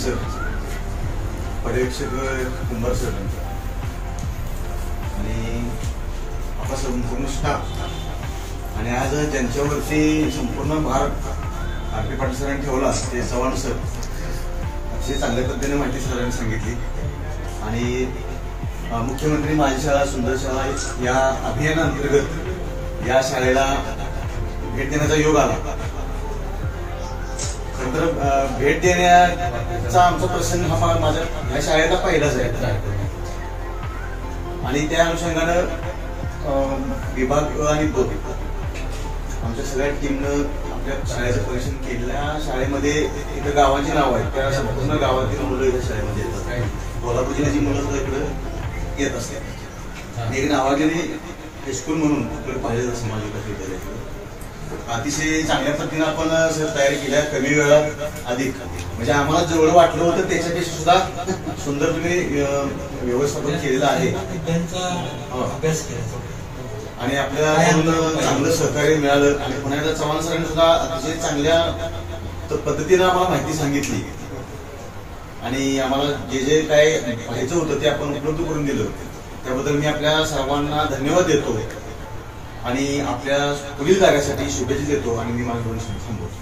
Sir, पर्यवेक्षक कुंभार sir आणि आपला संपूर्ण स्टाफ आणि आज ज्यांच्यावरती संपूर्ण भार आर.पी. पाटील सरांनी ठेवला ते चव्हाण सर, अतिशय चांगल्या पद्धतीने माहिती सरांनी सांगितली. आणि मुख्यमंत्री माझी शाळा सुंदर शाळा या अभियानाअंतर्गत या शाळेला भेट देण्याचा योग आला. खरं तर भेट देण्याचा आमचा प्रसंग हा माझ्या ह्या शाळेला पहिलाच आहे आणि त्या अनुषंगानं विभाग आणि आमच्या सगळ्या टीमनं आपल्या शाळेचं परीक्षण केलेल्या शाळेमध्ये इथं गावांची नाव आहेत, त्या संपूर्ण गावातील मुलं इथं शाळेमध्ये येतात. कोल्हापूर जिल्ह्याची मुलं सुद्धा इकडे येत असतात. एक नावाजलेली हायस्कूल म्हणून इकडे पाहिजे समाज विकास विद्यालय अतिशय चांगल्या पद्धतीने आपण सर तयारी केल्या, कमी वेळात अधिक. म्हणजे आम्हाला जेवढं वाटलं होतं त्याच्यापेक्षा सुद्धा सुंदर तुम्ही व्यवस्थापन केलेलं आहे आणि आपल्याला चांगलं सहकार्य मिळालं. आणि पुन्हा एकदा चव्हाण सरांनी सुद्धा अतिशय चांगल्या पद्धतीने आम्हाला माहिती सांगितली आणि आम्हाला जे जे काय पाहायचं होतं ते आपण उपलब्ध करून दिलं. त्याबद्दल मी आपल्या सर्वांना धन्यवाद देतो आणि आपल्या पुढील कार्यासाठी शुभेच्छा देतो आणि मी माझं दोन शब्द थांबवतो.